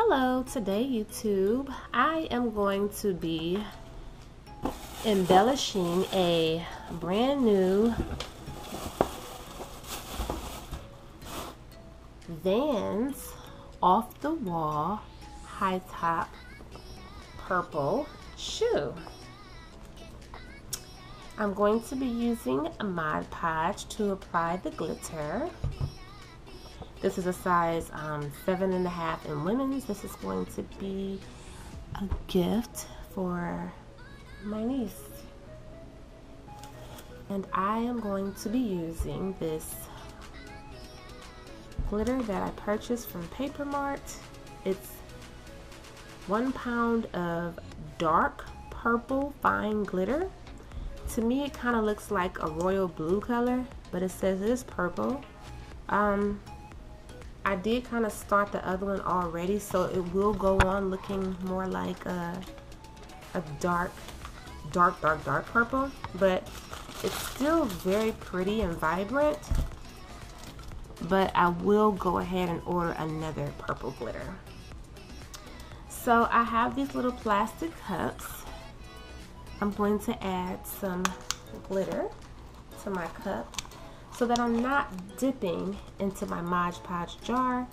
Hello, today YouTube, I am going to be embellishing a brand new Vans off the wall high top purple shoe. I'm going to be using a Mod Podge to apply the glitter. This is a size 7.5 in women's. This is going to be a gift for my niece. And I am going to be using this glitter that I purchased from Paper Mart. It's 1 pound of dark purple fine glitter. To me it kind of looks like a royal blue color, but it says it is purple. I did kind of start the other one already, so it will go on looking more like a dark purple, but it's still very pretty and vibrant. But I will go ahead and order another purple glitter. So I have these little plastic cups. I'm going to add some glitter to my cup so that I'm not dipping into my Mod Podge jar,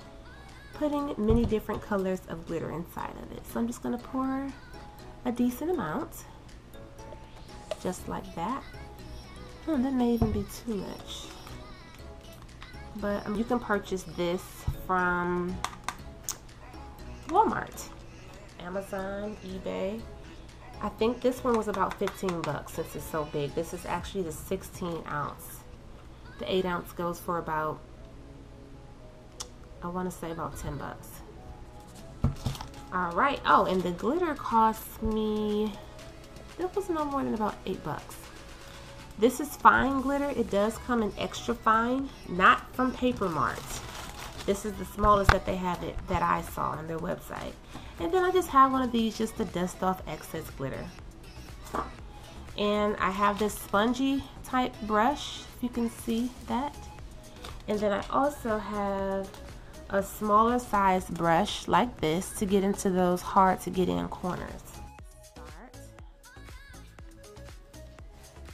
putting many different colors of glitter inside of it. So I'm just going to pour a decent amount, just like that. Oh, that may even be too much. But you can purchase this from Walmart, Amazon, eBay. I think this one was about 15 bucks since it's so big. This is actually the 16 ounce. The 8 ounce goes for about, I want to say about 10 bucks. Alright, oh, and the glitter cost me, that was no more than about 8 bucks. This is fine glitter. It does come in extra fine, not from Paper Mart. This is the smallest that they have it that I saw on their website. And then I just have one of these just to dust off excess glitter. And I have this spongy type brush, if you can see that. And then I also have a smaller size brush like this to get into those hard to get in corners. Start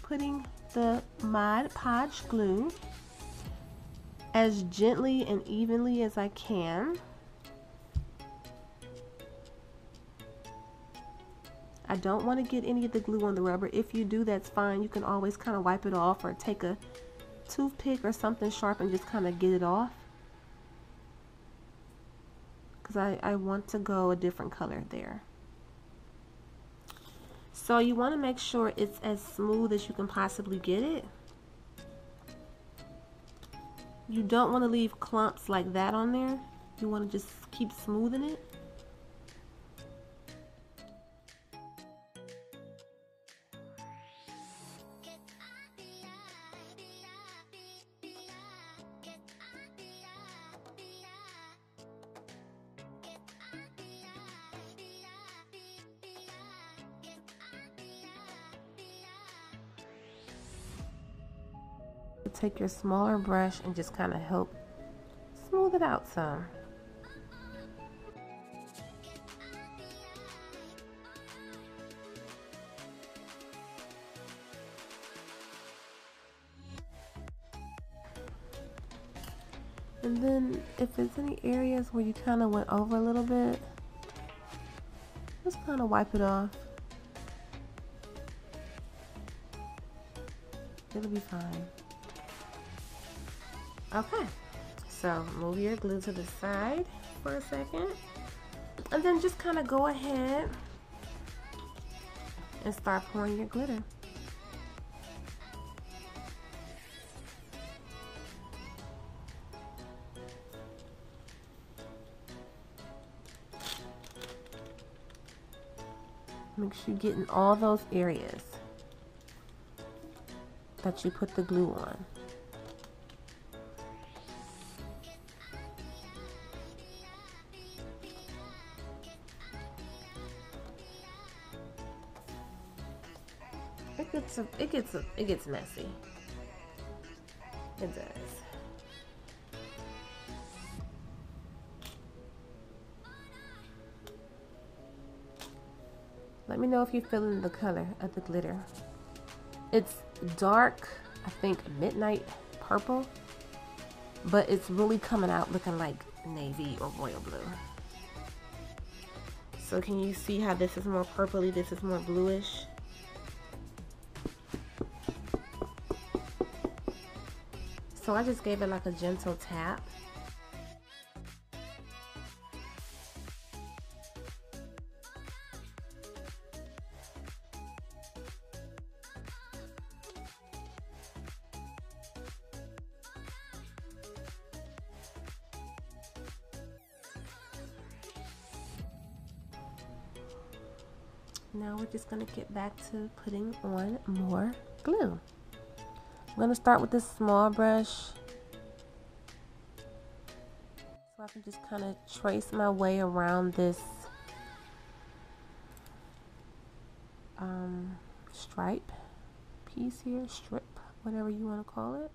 putting the Mod Podge glue as gently and evenly as I can. I don't want to get any of the glue on the rubber. If you do, that's fine. You can always kind of wipe it off or take a toothpick or something sharp and just kind of get it off. Because I want to go a different color there. So you want to make sure it's as smooth as you can possibly get it. You don't want to leave clumps like that on there. You want to just keep smoothing it. Take your smaller brush and just kind of help smooth it out some. And then if there's any areas where you kind of went over a little bit, just kind of wipe it off. It'll be fine. Okay, so move your glue to the side for a second, and then just kind of go ahead and start pouring your glitter. Make sure you get in all those areas that you put the glue on. It gets messy. It does. Let me know if you're feeling the color of the glitter. It's dark, I think midnight purple, but it's really coming out looking like navy or royal blue. So can you see how this is more purpley, this is more bluish? So I just gave it like a gentle tap. Now we're just going to get back to putting on more glue. I'm going to start with this small brush, so I can just kind of trace my way around this stripe piece here, strip, whatever you want to call it.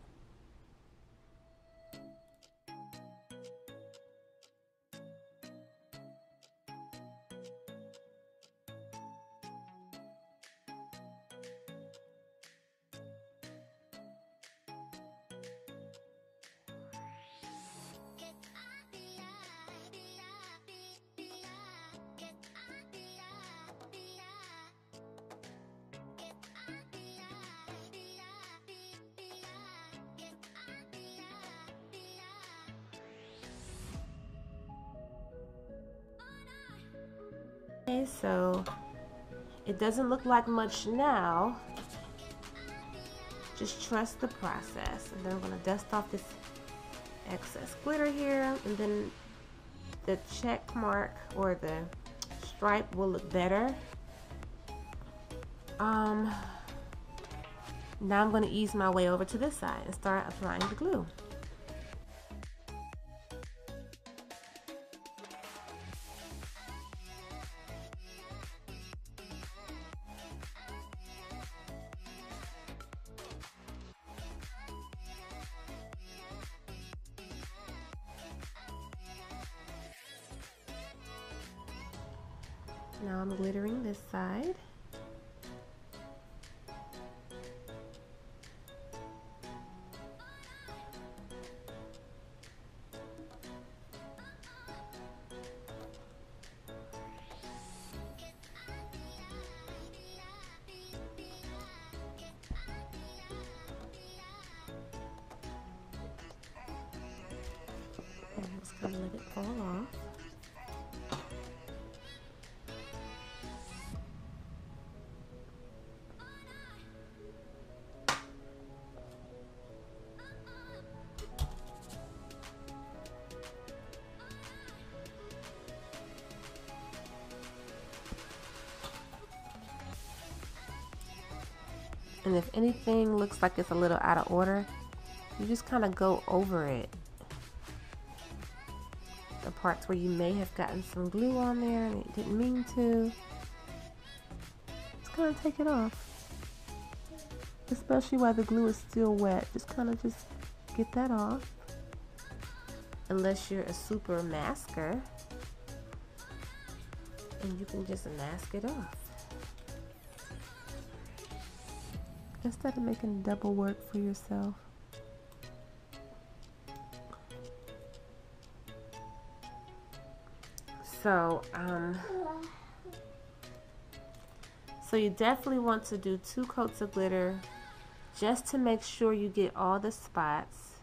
Okay, so it doesn't look like much now. Just trust the process. And then I'm going to dust off this excess glitter here, and then the check mark or the stripe will look better. Now I'm going to ease my way over to this side and start applying the glue. Now I'm glittering this side. And just kind of let it fall off. And if anything looks like it's a little out of order, you just kind of go over it. The parts where you may have gotten some glue on there and it didn't mean to, just kind of take it off. Especially while the glue is still wet, just kind of just get that off. Unless you're a super masker, and you can just mask it off. Instead of making double work for yourself. So you definitely want to do 2 coats of glitter just to make sure you get all the spots.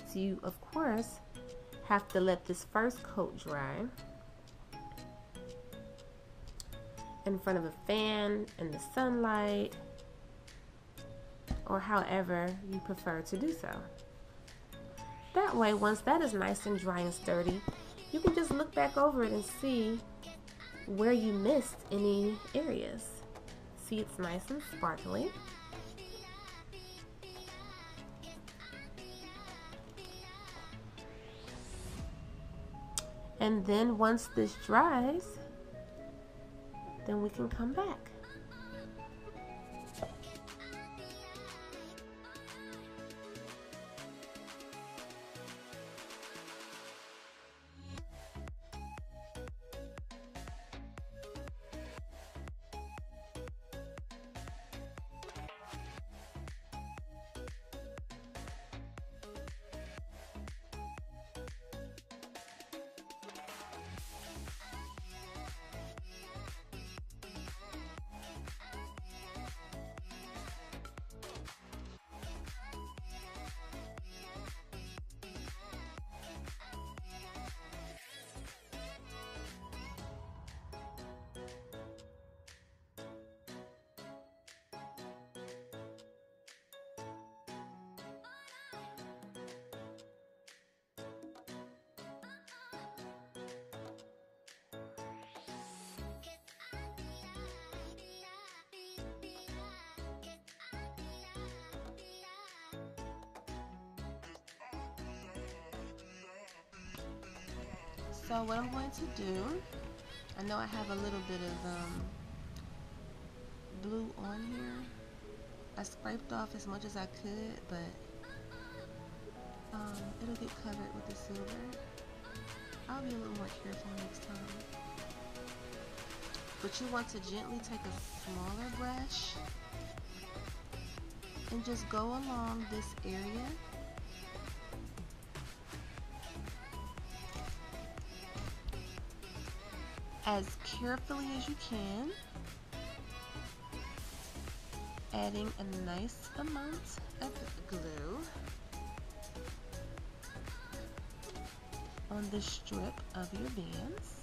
So you, of course, have to let this first coat dry in front of a fan, in the sunlight, or however you prefer to do so. That way, once that is nice and dry and sturdy, you can just look back over it and see where you missed any areas. See, it's nice and sparkly. And then once this dries, then we can come back. So what I'm going to do, I know I have a little bit of blue on here. I scraped off as much as I could, but it'll get covered with the silver. I'll be a little more careful next time. But you want to gently take a smaller brush and just go along this area. As carefully as you can, adding a nice amount of glue on the strip of your bands.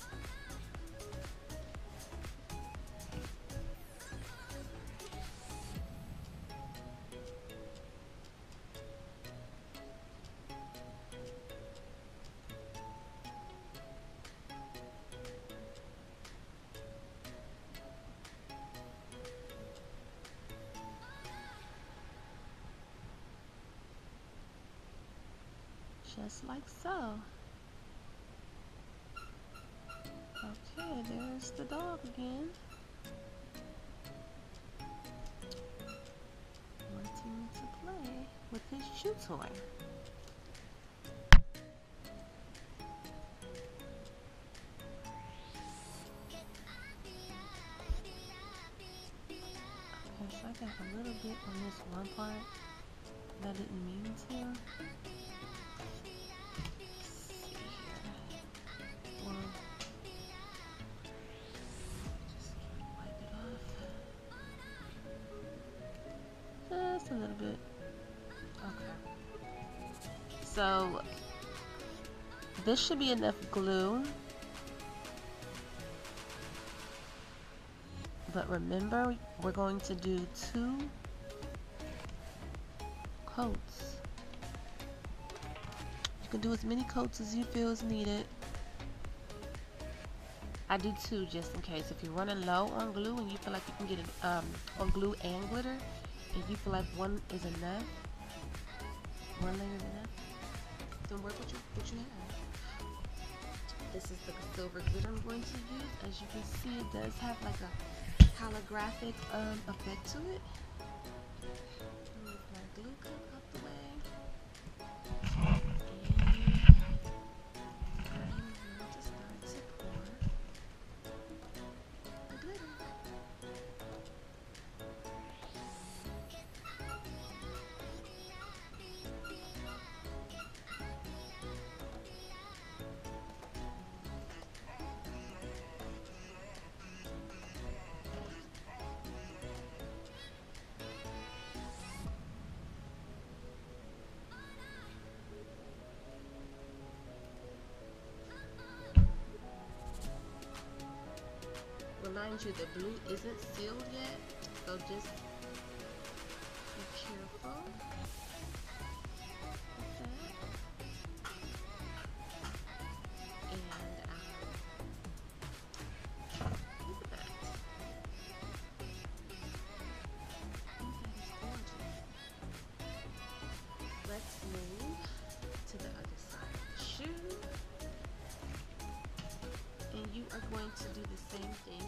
Just like so. Okay, there's the dog again. Wanting to play with his chew toy. Okay, so I got a little bit on this one part that I didn't mean to. Just a little bit. Okay. So this should be enough glue. But remember, we're going to do 2 coats. You can do as many coats as you feel is needed. I do 2 just in case. If you're running low on glue and you feel like you can get it on glue and glitter, if you feel like 1 is enough, 1 layer is enough, then work with what you have. This is the silver glitter I'm going to use. As you can see, it does have like a holographic effect to it. Move my glue cup out the way. And I'm going to start to pour the glitter. Remind you, the blue isn't sealed yet, so just be careful with that. And look at that. That is gorgeous. Let's move to the other side of the shoe. And you are going to do the same thing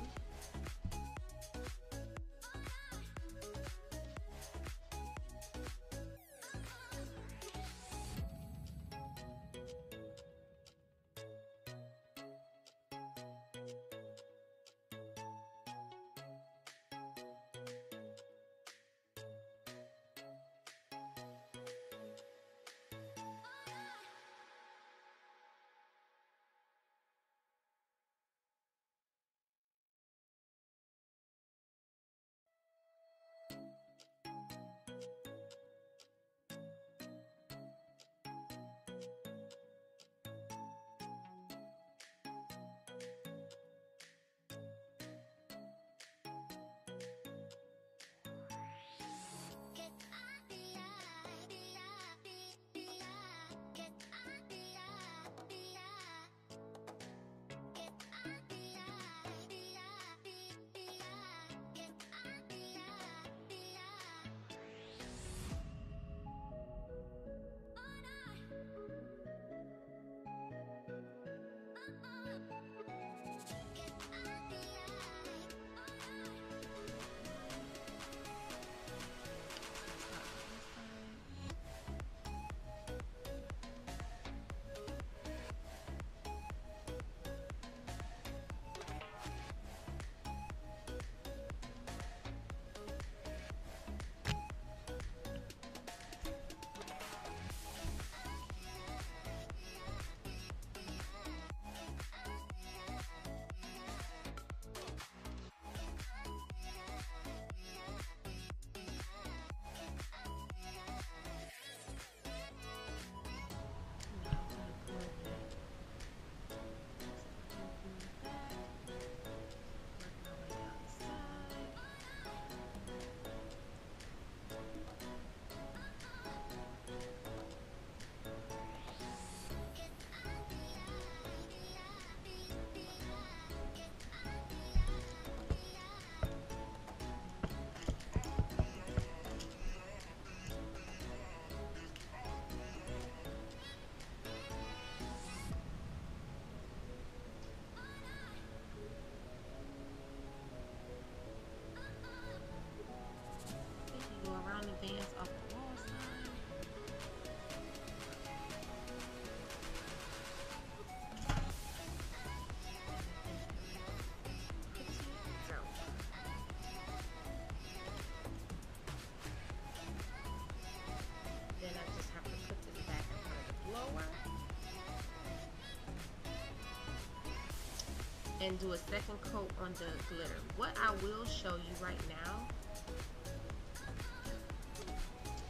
and do a second coat on the glitter. What I will show you right now,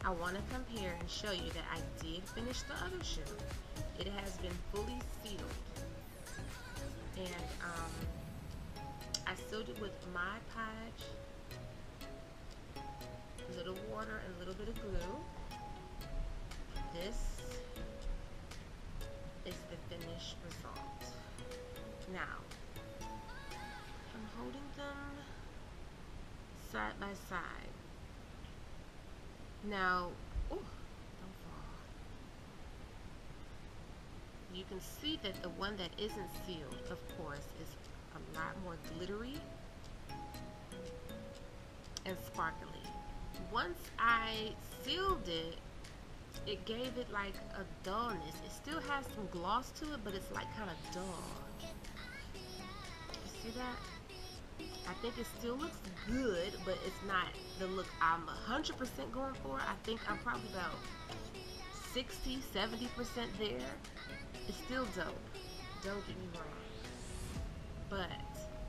I want to compare and show you that I did finish the other shoe. It has been fully sealed, and I sealed it with Mod Podge, a little water, and a little bit of glue. This is the finished result. Now, I'm holding them side by side. Now, ooh, don't fall. You can see that the one that isn't sealed, of course, is a lot more glittery and sparkly. Once I sealed it, it gave it like a dullness. It still has some gloss to it, but it's like kind of dull. You see that? I think it still looks good, but it's not the look I'm 100% going for. I think I'm probably about 60–70% there. It's still dope, don't get me wrong, but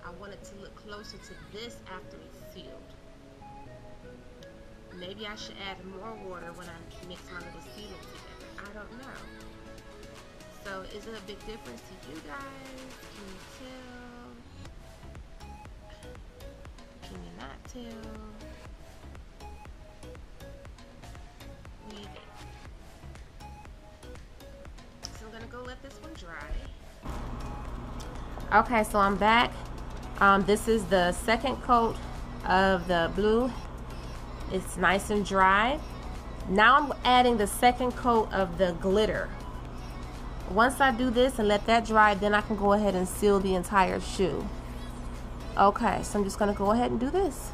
I want it to look closer to this after it's sealed. Maybe I should add more water when I mix my little sealing together. I don't know. So is it a big difference to you guys? Can you tell? Can you not tell? What do you think? So I'm gonna go let this one dry. Okay, so I'm back. This is the second coat of the blue. It's nice and dry. Now I'm adding the second coat of the glitter. Once I do this and let that dry, then I can go ahead and seal the entire shoe. Okay, so I'm just gonna go ahead and do this.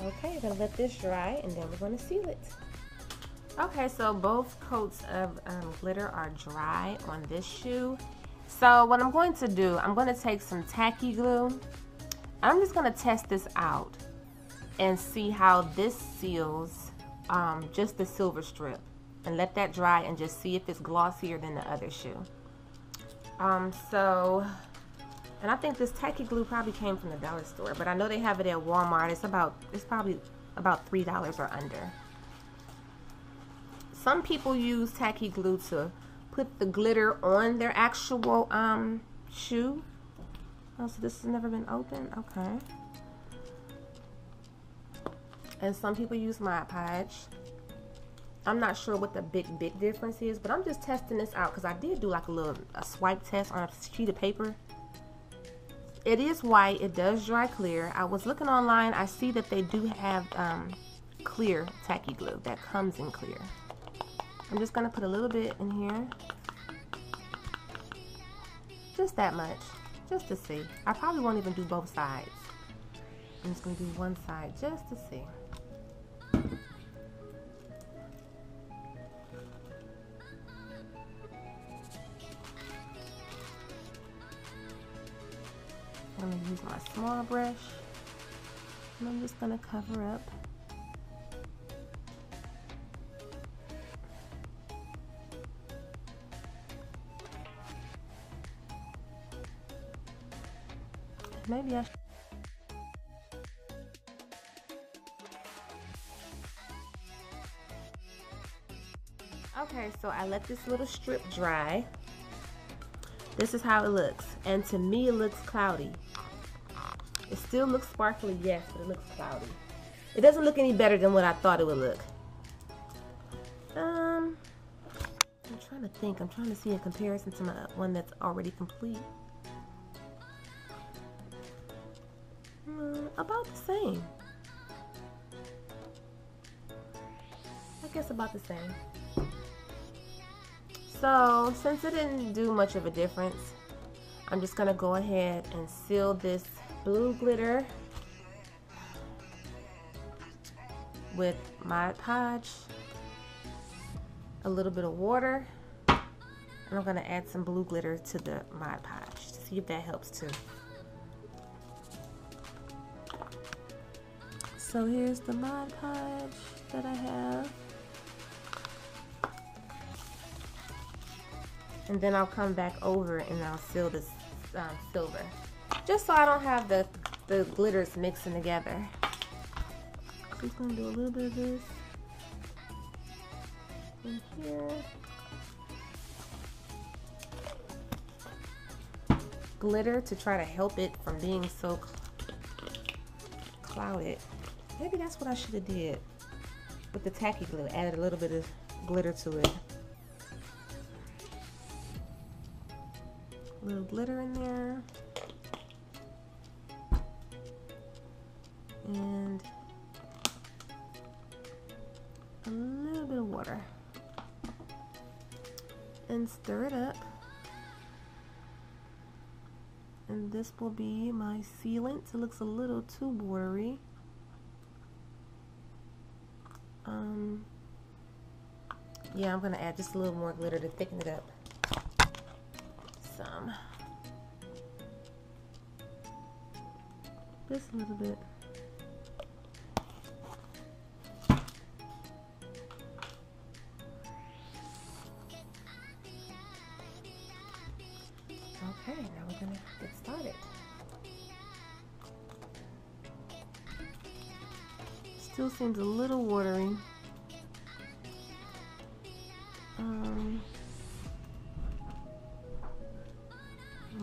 Okay, you're gonna let this dry and then we're gonna seal it. Okay, so both coats of glitter are dry on this shoe. So what I'm going to do, I'm going to take some tacky glue. I'm just going to test this out and see how this seals just the silver strip, and let that dry and just see if it's glossier than the other shoe. And I think this tacky glue probably came from the dollar store, but I know they have it at Walmart. It's probably about $3 or under. Some people use tacky glue to put the glitter on their actual shoe. Oh, so this has never been opened? Okay. And some people use Mod Podge. I'm not sure what the big difference is, but I'm just testing this out because I did do like a swipe test on a sheet of paper. It is white. It does dry clear. I was looking online. I see that they do have clear tacky glue that comes in clear. I'm just going to put a little bit in here. Just that much. Just to see. I probably won't even do both sides. I'm just going to do one side just to see. I'm going to use my small brush, and I'm just going to cover up. Maybe I should. Okay, so I let this little strip dry. This is how it looks, and to me it looks cloudy. It still looks sparkly, yes, but it looks cloudy. It doesn't look any better than what I thought it would look. I'm trying to think. I'm trying to see in comparison to my one that's already complete. About the same. I guess about the same. So since it didn't do much of a difference, I'm just gonna go ahead and seal this blue glitter with Mod Podge, a little bit of water, and I'm gonna add some blue glitter to the Mod Podge to see if that helps too. So here's the Mod Podge that I have. And then I'll come back over and I'll seal this silver. Just so I don't have the glitters mixing together. Just gonna do a little bit of this in here. Glitter to try to help it from being so clouded. Maybe that's what I should have did with the tacky glue. Added a little bit of glitter to it. A little glitter in there. And a little bit of water. And stir it up. And this will be my sealant. It looks a little too watery. Yeah, I'm gonna add just a little more glitter to thicken it up. Some. Just a little bit. Okay, now we're gonna get started. Still seems a little watery.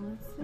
Let's see.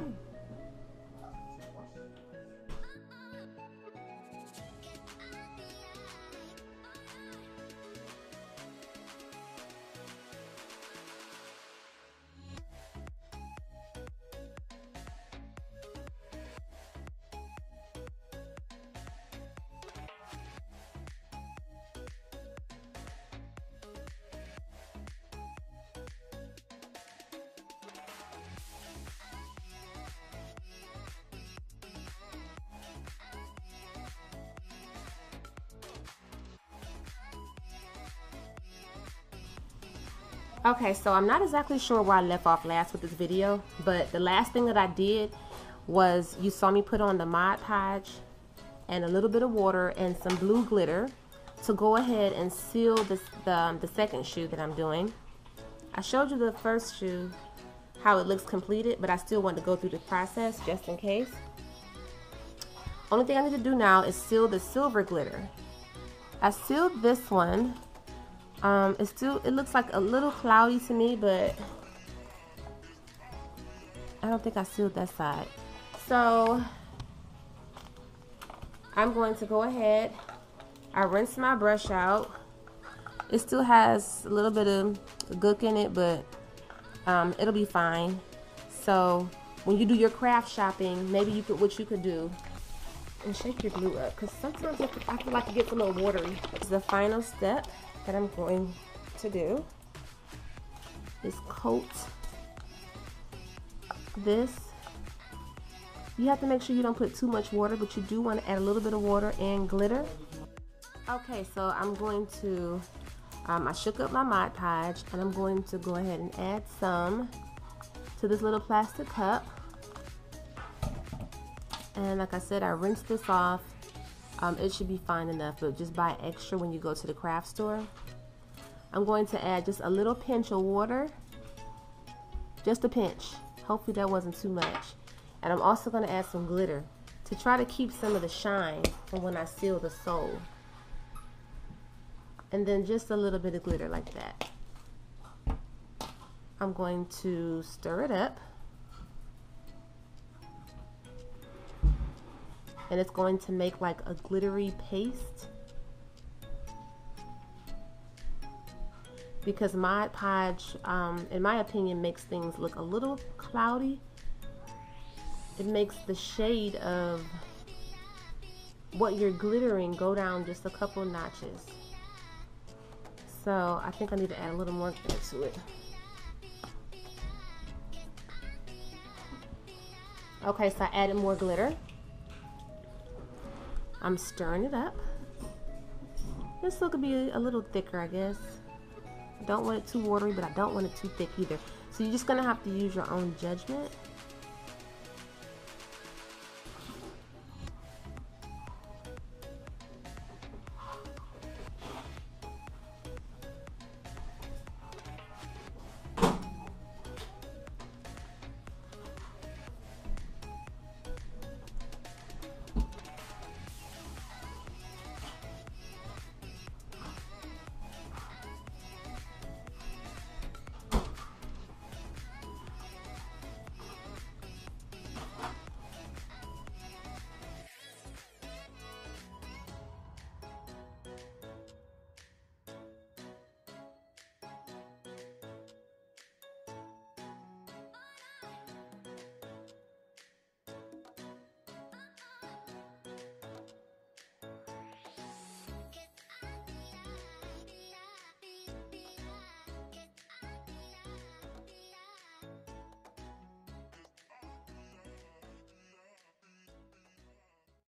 Okay, so I'm not exactly sure where I left off last with this video, but the last thing that I did was, you saw me put on the Mod Podge and a little bit of water and some blue glitter to go ahead and seal this, the second shoe that I'm doing. I showed you the first shoe, how it looks completed, but I still want to go through the process just in case. Only thing I need to do now is seal the silver glitter. I sealed this one. It looks like a little cloudy to me, but I don't think I sealed that side. So I'm going to go ahead. I rinsed my brush out. It still has a little bit of gook in it, but it'll be fine. So when you do your craft shopping, maybe what you could do, and shake your glue up, because sometimes I feel like it gets a little watery. It's the final step that I'm going to do is coat this. You have to make sure you don't put too much water, but you do want to add a little bit of water and glitter. Okay, so I'm going to, I shook up my Mod Podge, and I'm going to go ahead and add some to this little plastic cup. And like I said, I rinsed this off. It should be fine enough, but just buy extra when you go to the craft store. I'm going to add just a little pinch of water, just a pinch. Hopefully that wasn't too much. And I'm also going to add some glitter to try to keep some of the shine from when I seal the sole. And then just a little bit of glitter like that. I'm going to stir it up. and it's going to make like a glittery paste. Because Mod Podge, in my opinion, makes things look a little cloudy. It makes the shade of what you're glittering go down just a couple notches. So I think I need to add a little more glitter to it. Okay, so I added more glitter. I'm stirring it up. This look could be a little thicker, I guess. I don't want it too watery, but I don't want it too thick either. So you're just gonna have to use your own judgment.